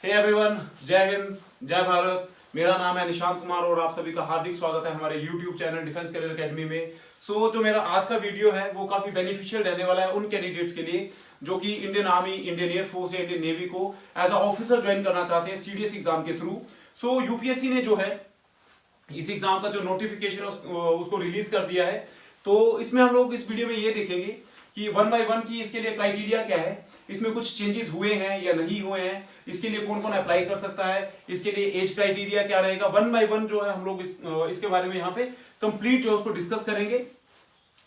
Hey everyone, जय हिंद, जय भारत। मेरा नाम है निशांत कुमार और आप सभी का हार्दिक स्वागत है हमारे YouTube channel defence career academy में। जो मेरा आज का वीडियो है वो काफी बेनिफिशियल रहने वाला है उन कैंडिडेट्स के लिए जो कि इंडियन आर्मी, इंडियन एयरफोर्स या इंडियन नेवी को एज अ ऑफिसर ज्वाइन करना चाहते हैं सीडीएस एग्जाम के थ्रू। यूपीएससी ने जो है इस एग्जाम का जो नोटिफिकेशन है उसको रिलीज कर दिया है। तो इसमें हम लोग इस वीडियो में ये देखेंगे कि वन बाय वन की इसके लिए क्राइटेरिया क्या है, इसमें कुछ चेंजेस हुए हैं या नहीं हुए हैं, इसके लिए कौन कौन अप्लाई कर सकता है, इसके लिए एज क्राइटेरिया क्या रहेगा। वन बाय वन जो है हम लोग इसके बारे में यहाँ पे कंप्लीट जो है उसको डिस्कस करेंगे।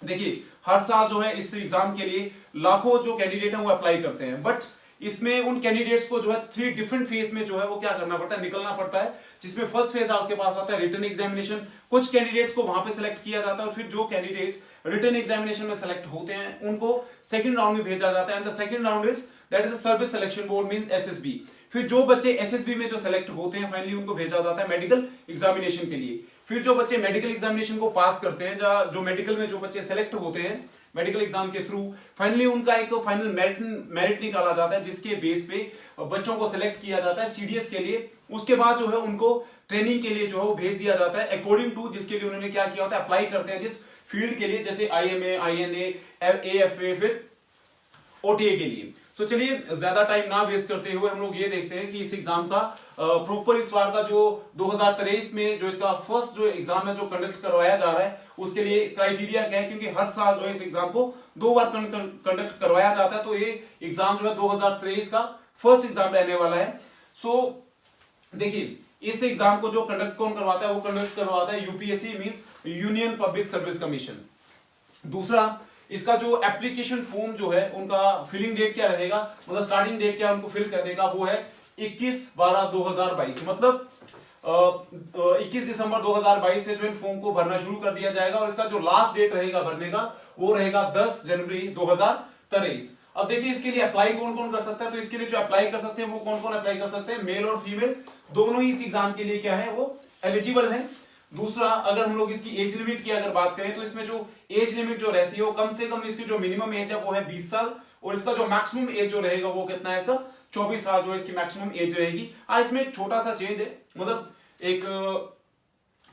देखिए, हर साल जो है इस एग्जाम के लिए लाखों जो कैंडिडेट हैं वो अप्लाई करते हैं, बट इसमें उन कैंडिडेट्स को जो है 3 डिफरेंट फेज में जो है वो क्या करना पड़ता है, निकलना पड़ता है। जिसमें फर्स्ट फेज आपके पास आता है रिटन एग्जामिनेशन, कुछ कैंडिडेट्स को वहां पे सिलेक्ट किया जाता है और फिर जो कैंडिडेट्स रिटन एग्जामिनेशन में सिलेक्ट होते हैं उनको सेकंड राउंड में भेजा जाता है। And the second round is that is service selection board means SSB. फिर जो बच्चे एसएसबी में जो सिलेक्ट होते हैं फाइनली उनको भेजा जाता है मेडिकल एग्जामिनेशन के लिए। फिर जो बच्चे मेडिकल एग्जामिनेशन को पास करते हैं, जो मेडिकल में जो बच्चे सेलेक्ट होते हैं मेडिकल एग्जाम के थ्रू, फाइनली उनका एक फाइनल मेरिट निकाला जाता है जिसके बेस पे बच्चों को सिलेक्ट किया जाता है सीडीएस के लिए। उसके बाद जो है उनको ट्रेनिंग के लिए जो है वो भेज दिया जाता है अकॉर्डिंग टू जिसके लिए उन्होंने क्या किया होता है, अप्लाई करते हैं जिस फील्ड के लिए, जैसे आईएमए, आईएनए, एएफए, फिर ओटीए के लिए। तो चलिए ज्यादा टाइम ना वेस्ट करते हुए हम लोग ये देखते हैं कि इस एग्जाम का प्रॉपर इस बार का जो 2023 में जो इसका फर्स्ट जो एग्जाम है जो कंडक्ट करवाया जा रहा है उसके लिए क्राइटेरिया क्या है, क्योंकि हर साल जो है इस एग्जाम को 2 बार कंडक्ट करवाया जाता है। तो ये एग्जाम जो है 2023 का फर्स्ट एग्जाम रहने वाला है। देखिए, इस एग्जाम को जो कंडक्ट कौन करवाता है, वो कंडक्ट करवाता है UPSC means union public service commission. दूसरा, इसका जो एप्लीकेशन फॉर्म जो है उनका फिलिंग डेट क्या रहेगा, मतलब स्टार्टिंग डेट क्या उनको फिल करने का, वो है 21/12/2022, मतलब 21 दिसंबर 2022 से जो इन फॉर्म को भरना शुरू कर दिया जाएगा और इसका जो लास्ट डेट रहेगा भरने का वो रहेगा 10 जनवरी 2023। अब देखिए इसके लिए अप्लाई कौन कौन कर सकता है। तो इसके लिए जो अप्लाई कर सकते हैं वो कौन कौन अप्लाई कर सकते हैं, मेल और फीमेल दोनों ही इस एग्जाम के लिए क्या है वो एलिजिबल है। दूसरा, अगर हम लोग इसकी एज लिमिट की अगर बात करें तो इसमें जो एज लिमिट जो रहती है वो कम से कम इसकी जो मिनिमम एज है वो है 20 साल और इसका जो मैक्सिमम एज जो रहेगा वो कितना है, इसका 24 साल जो इसकी मैक्सिमम एज रहेगी। इसमें एक छोटा सा चेंज है, मतलब एक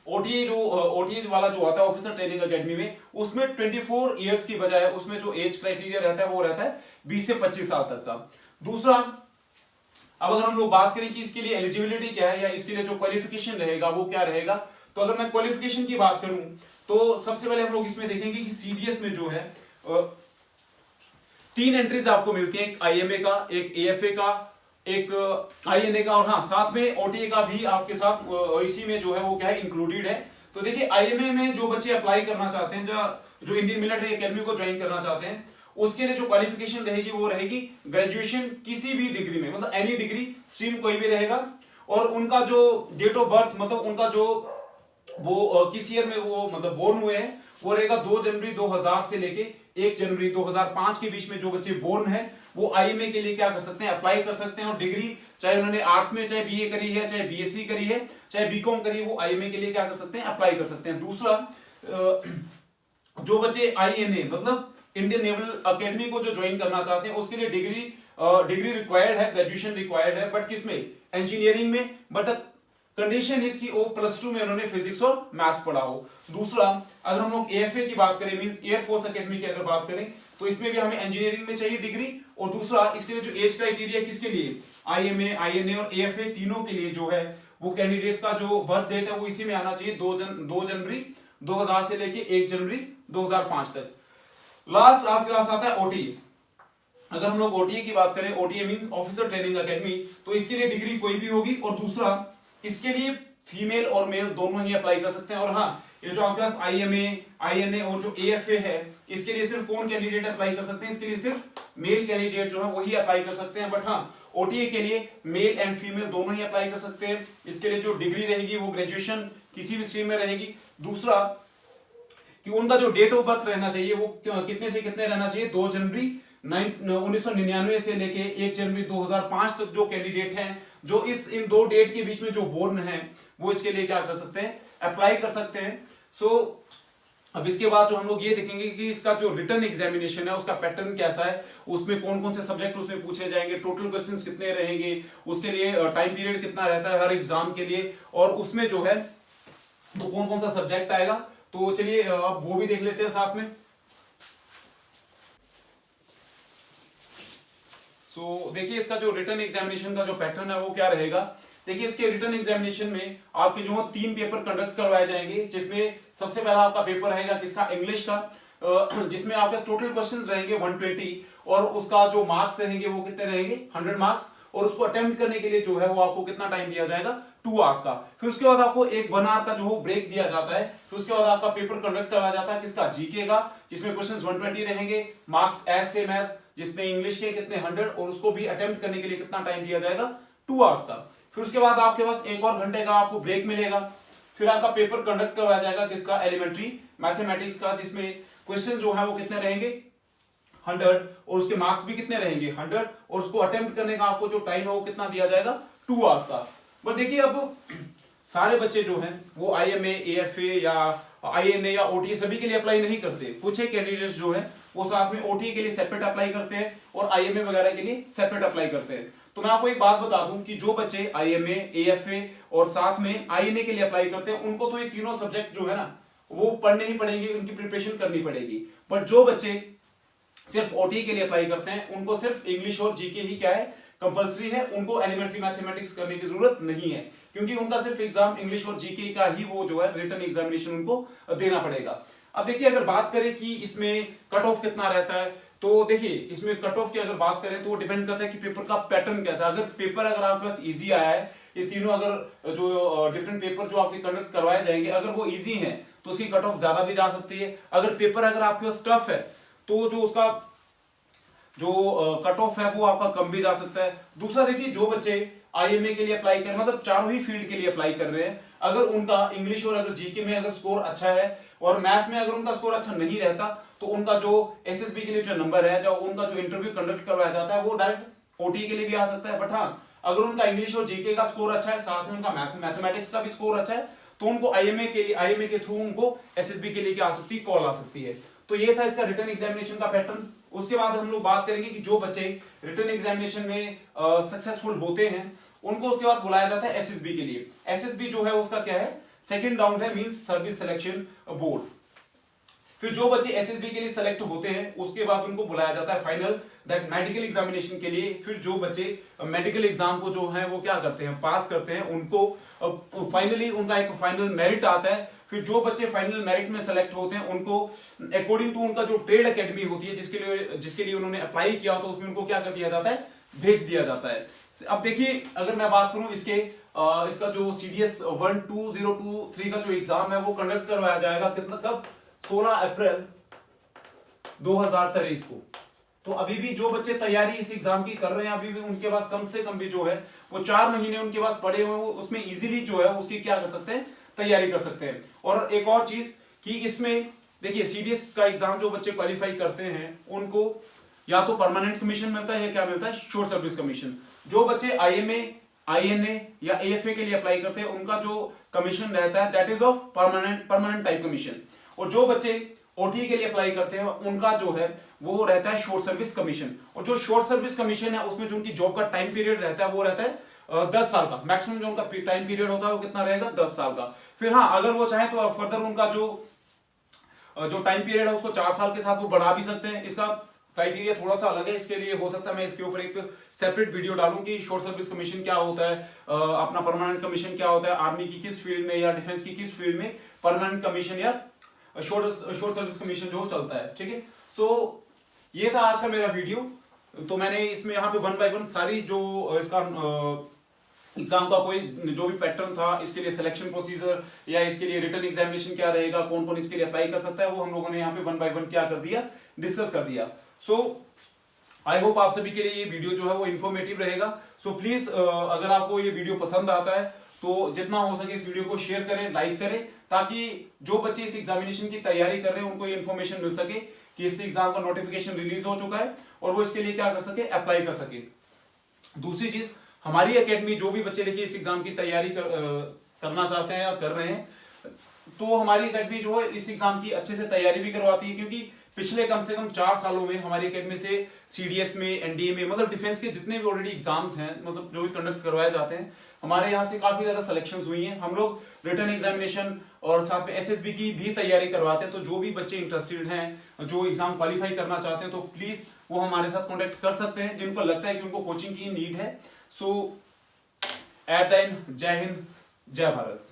ओटीए वाला जो आता है ऑफिसर ट्रेनिंग एकेडमी में, उसमें 24 इयर्स की बजाय उसमें जो एज क्राइटेरिया रहता है वो रहता है 20 से 25 साल तक का। दूसरा, अब अगर हम लोग बात करें कि इसके लिए एलिजिबिलिटी क्या है या इसके लिए जो क्वालिफिकेशन रहेगा वो क्या रहेगा, तो अगर मैं क्वालिफिकेशन की बात करूं तो सबसे पहले हम लोग इसमें देखेंगे कि सीडीएस में जो है 3 एंट्रीज आपको मिलती हैं, एक आईएमए का, एक एएफए का, एक आईएनए का, और हाँ साथ में ओटीए का भी आपके साथ इसी में जो है वो क्या है इंक्लूडेड है। तो देखिए, आईएमए में जो बच्चे अप्लाई करना चाहते हैं, जो इंडियन मिलिट्री एकेडमी को ज्वाइन करना चाहते हैं, उसके लिए जो क्वालिफिकेशन रहेगी वो रहेगी ग्रेजुएशन किसी भी डिग्री में, मतलब एनी डिग्री स्ट्रीम कोई भी रहेगा। और उनका जो डेट ऑफ बर्थ, मतलब उनका जो वो किस ईयर में वो मतलब बोर्न हुए हैं वो रहेगा 2 जनवरी 2000 से लेके 1 जनवरी 2005 के बीच में जो बच्चे बोर्न है वो आईएमए के लिए क्या कर सकते हैं, अप्लाई कर सकते हैं। और डिग्री चाहे उन्होंने आर्ट्स में चाहे बीए करी है, चाहे बीएससी करी है, चाहे बीकॉम करी है, वो आईएमए के लिए क्या कर सकते हैं, अप्लाई कर सकते हैं। दूसरा, जो बच्चे आईएनए मतलब इंडियन नेवल अकेडमी को जो ज्वाइन करना चाहते हैं उसके लिए डिग्री रिक्वायर्ड है, ग्रेजुएशन रिक्वायर्ड है, बट किसमें, इंजीनियरिंग में, बट कंडीशन इसकी वो +2 में उन्होंने फिजिक्स और मैथ्स पढ़ा हो। दूसरा, अगर हम लोग एएफए की बात करें मींस एयरफोर्स एकेडमी की अगर बात करें तो इसमें भी हमें इंजीनियरिंग में चाहिए डिग्री। और दूसरा, इसके लिए जो एज क्राइटेरिया किसके लिए, आईएमए, आईएनए और एएफए तीनों के लिए जो है वो कैंडिडेट्स का जो बर्थ डेट है वो इसी में आना चाहिए 2 जनवरी 2000 से लेके 1 जनवरी 2005 तक। लास्ट आपके पास आता है ओटीए। अगर हम लोग ओटीए की बात करें, OTA means officer training academy, तो इसके लिए डिग्री कोई भी होगी। और दूसरा, इसके लिए फीमेल और मेल दोनों ही अप्लाई कर सकते हैं। और हाँ, ये जो आपके पास आईएमए, आईएनए और जो एएफए है इसके लिए सिर्फ कौन कैंडिडेट अप्लाई कर सकते हैं, इसके लिए सिर्फ मेल कैंडिडेट जो है वही अप्लाई कर सकते हैं। बट हाँ, ओटीए के लिए मेल एंड फीमेल दोनों ही अप्लाई कर सकते हैं। इसके लिए जो डिग्री रहेगी वो ग्रेजुएशन किसी भी स्ट्रीम में रहेगी। दूसरा, कि उनका जो डेट ऑफ बर्थ रहना चाहिए वो कितने से कितने रहना चाहिए, 2 जनवरी 1999 से लेके 1 जनवरी 2005 तक जो कैंडिडेट हैं जो इन 2 डेट के बीच में जो बोर्न हैं वो इसके लिए क्या कर सकते हैं, अप्लाई कर सकते हैं। अब इसके बाद जो हम लोग ये देखेंगे कि इसका जो रिटन एग्जामिनेशन है उसका पैटर्न कैसा है, उसमें कौन कौन से सब्जेक्ट उसमें पूछे जाएंगे, टोटल क्वेश्चंस कितने रहेंगे, उसके लिए टाइम पीरियड कितना रहता है हर एग्जाम के लिए, और उसमें जो है तो कौन कौन सा सब्जेक्ट आएगा। तो चलिए अब वो भी देख लेते हैं साथ में। देखिए इसका जो रिटन एग्जामिनेशन का जो पैटर्न है वो क्या रहेगा। देखिए इसके रिटन एग्जामिनेशन में आपके जो है 3 पेपर कंडक्ट करवाए जाएंगे, जिसमें सबसे पहला आपका पेपर रहेगा किसका, इंग्लिश का, जिसमें आपके टोटल क्वेश्चंस रहेंगे 120 और उसका जो मार्क्स रहेंगे वो कितने रहेंगे 100 मार्क्स, और उसको अटेम्प्ट करने के लिए जो है वो आपको कितना टाइम दिया जाएगा 2 आवर्स का। फिर उसके बाद आपको एक 1 आवर का जो ब्रेक दिया जाता है। फिर उसके बाद आपका पेपर कंडक्ट करवाया जाता है किसका, जीके का, जिसमें क्वेश्चंस 120 रहेंगे, मार्क्स एज सेम एज जितने इंग्लिश के कितने 100, और उसको भी अटेम्प्ट करने के लिए कितना टाइम दिया जाएगा 2 आवर्स का। फिर उसके बाद आपके पास एक और घंटे का आपको ब्रेक मिलेगा। फिर आपका पेपर कंडक्ट करवाया जाएगा किसका, एलिमेंट्री मैथमेटिक्स का, जिसमें क्वेश्चन जो है वो कितने रहेंगे 100 और उसके मार्क्स भी कितने रहेंगे 100, और उसको अटेम्प्ट करने का आपको जो टाइम है वो कितना दिया जाएगा 2 आवर्स का। बट देखिए अब सारे बच्चे जो हैं वो आईएमए, एएफए या आईएनए या ओटीए सभी के लिए अप्लाई नहीं करते। कुछ एक कैंडिडेट्स जो है वो साथ में ओटीए के लिए सेपरेट अप्लाई करते हैं और आईएमए वगैरह के लिए सेपरेट अप्लाई करते हैं। तो मैं आपको एक बात बता दूं कि जो बच्चे आईएमए, एएफए और साथ में आईएनए के लिए अप्लाई करते हैं उनको तो ये तीनों सब्जेक्ट जो है ना वो पढ़ने ही पड़ेंगे, उनकी प्रिपरेशन करनी पड़ेगी। बट जो बच्चे सिर्फ ओटीए के लिए अप्लाई करते हैं उनको सिर्फ इंग्लिश और जीके ही क्या है कंपलसरी है, उनको एलिमेंट्री मैथमेटिक्स करने की जरूरत नहीं है, क्योंकि उनका सिर्फ एग्जाम इंग्लिश और जीके का ही वो जो है रिटन एग्जामिनेशन उनको देना पड़ेगा। अब देखिए अगर बात करें कि इसमें कट ऑफ कितना रहता है, तो देखिए इसमें कट ऑफ की अगर बात करें तो वो डिपेंड करता है कि पेपर का पैटर्न कैसा है। अगर पेपर अगर आपके पास इजी आया है, ये तीनों अगर जो डिफरेंट पेपर जो आपके कंडक्ट करवाए जाएंगे अगर वो इजी हैं तो उसकी कट ऑफ ज्यादा भी जा सकती है। अगर पेपर अगर आपके पास टफ है तो जो उसका जो कट ऑफ है वो आपका कम भी जा सकता है। दूसरा देखिए जो बच्चे आईएमए के लिए अप्लाई कर रहे हैं, मतलब चारों ही फील्ड के लिए अप्लाई कर रहे हैं, अगर उनका इंग्लिश और अगर जीके में अगर स्कोर अच्छा है और मैथ्स में अगर उनका स्कोर अच्छा नहीं रहता तो उनका जो एसएसबी के लिए जो नंबर है, जो उनका जो इंटरव्यू कंडक्ट करवाया जाता है वो डायरेक्ट ओटी के लिए भी आ सकता है। बट हाँ अगर उनका इंग्लिश और जीके का स्कोर अच्छा है, साथ में उनका मैथमेटिक्स का भी स्कोर अच्छा है, तो उनको आईएमए के थ्रू उनको एसएसबी के लिए क्या आ सकती है, कॉल आ सकती है। तो ये था इसका रिटन एग्जामिनेशन का पैटर्न। उसके बाद हम लोग बात करेंगे कि जो बच्चे रिटन एग्जामिनेशन में सक्सेसफुल होते हैं उनको उसके बाद बुलाया जाता है एसएसबी के लिए। एसएसबी जो है उसका क्या है, सेकंड राउंड है, मींस सर्विस सिलेक्शन बोर्ड। फिर जो बच्चे एसएसबी के लिए सेलेक्ट होते हैं उसके बाद उनको बुलाया जाता है फाइनल दैट मेडिकल एग्जामिनेशन के लिए। फिर जो बच्चे मेडिकल एग्जाम को जो है वो क्या करते हैं, पास करते हैं, उनको फाइनली उनका एक फाइनल मेरिट आता है। फिर जो बच्चे फाइनल मेरिट में सेलेक्ट होते हैं उनको अकॉर्डिंग टू उनका जो ट्रेड एकेडमी होती है जिसके लिए उन्होंने अप्लाई किया तो उसमें उनको क्या कर दिया जाता है, भेज दिया जाता है। अब देखिए अगर मैं बात करूं इसका जो सीडीएस 12023 का जो एग्जाम है वो कंडक्ट करवाया जाएगा कितना, कब, 16 अप्रैल 2023 को। तो अभी भी जो बच्चे तैयारी इस एग्जाम की कर रहे हैं अभी भी उनके पास कम से कम भी जो है वो 4 महीने उनके पास पड़े हुए हैं, वो उसमें इजीली जो है उसकी क्या कर सकते हैं, तैयारी कर सकते हैं। और एक और चीज कि इसमें देखिए सीडीएस का एग्जाम जो बच्चे क्वालिफाई करते हैं उनको या तो परमानेंट कमीशन मिलता है या क्या मिलता है, शॉर्ट सर्विस कमीशन। जो बच्चे आईएमए, आईएनए या एएफए के लिए अप्लाई करते हैं उनका जो कमीशन रहता है that is of permanent type commission. और जो बच्चे ओटी के लिए अप्लाई करते हैं उनका जो है वो रहता है शॉर्ट सर्विस कमीशन। और जो शॉर्ट सर्विस कमीशन है उसमें जो उनकी जॉब का टाइम पीरियड रहता है वो रहता है 10 साल का। मैक्सिमम जो उनका टाइम पीरियड होता है वो कितना रहेगा, 10 साल का। फिर हाँ अगर वो चाहे तो फर्दर उनका जो टाइम पीरियड है उसको 4 साल के साथ वो बढ़ा भी सकते हैं। इसका क्राइटेरिया थोड़ा सा अलग है, इसके लिए हो सकता है मैं इसके ऊपर एक सेपरेट वीडियो डालूं कि शॉर्ट सर्विस कमीशन क्या होता है, अपना परमानेंट कमीशन क्या होता है, आर्मी की किस फील्ड में या डिफेंस की किस फील्ड में परमानेंट कमीशन या शॉर्ट सर्विस कमीशन जो चलता है। ठीक है, सो ये था आज का मेरा वीडियो। तो मैंने इसमें यहाँ पे 1 बाय 1 सारी जो इसका एग्जाम का कोई जो भी पैटर्न था, इसके लिए सिलेक्शन प्रोसीजर या इसके लिए रिटन एग्जामिनेशन क्या रहेगा, कौन कौन इसके लिए अप्लाई कर सकता है, वो हम लोगों ने यहाँ पे 1 बाय 1 क्या कर दिया, डिस्कस कर दिया। सो आई होप आप सभी के लिए ये वीडियो जो है वो इन्फॉर्मेटिव रहेगा। सो प्लीज अगर आपको ये वीडियो पसंद आता है तो जितना हो सके इस वीडियो को शेयर करें, लाइक करें, ताकि जो बच्चे इस एग्जामिनेशन की तैयारी कर रहे हैं उनको ये इन्फॉर्मेशन मिल सके कि इस एग्जाम का नोटिफिकेशन रिलीज हो चुका है और वो इसके लिए क्या कर सके, अप्लाई कर सके। दूसरी चीज, हमारी एकेडमी जो भी बच्चे देखिए इस एग्जाम की तैयारी करना चाहते हैं या कर रहे हैं, तो हमारी एकेडमी जो है इस एग्जाम की अच्छे से तैयारी भी करवाती है, क्योंकि पिछले कम से कम 4 सालों में हमारी एकेडमी से सीडीएस में, एनडीए में, मतलब डिफेंस के जितने भी ऑलरेडी एग्जाम्स हैं, मतलब जो भी कंडक्ट करवाए जाते हैं, हमारे यहाँ से काफी ज्यादा सिलेक्शंस हुई हैं। हम लोग रिटन एग्जामिनेशन और साथ में एसएसबी की भी तैयारी करवाते हैं। तो जो भी बच्चे इंटरेस्टेड हैं, जो एग्जाम क्वालिफाई करना चाहते हैं, तो प्लीज वो हमारे साथ कॉन्टेक्ट कर सकते हैं, जिनको लगता है कि उनको कोचिंग की नीड है। सो एट द एंड, जय हिंद, जय भारत।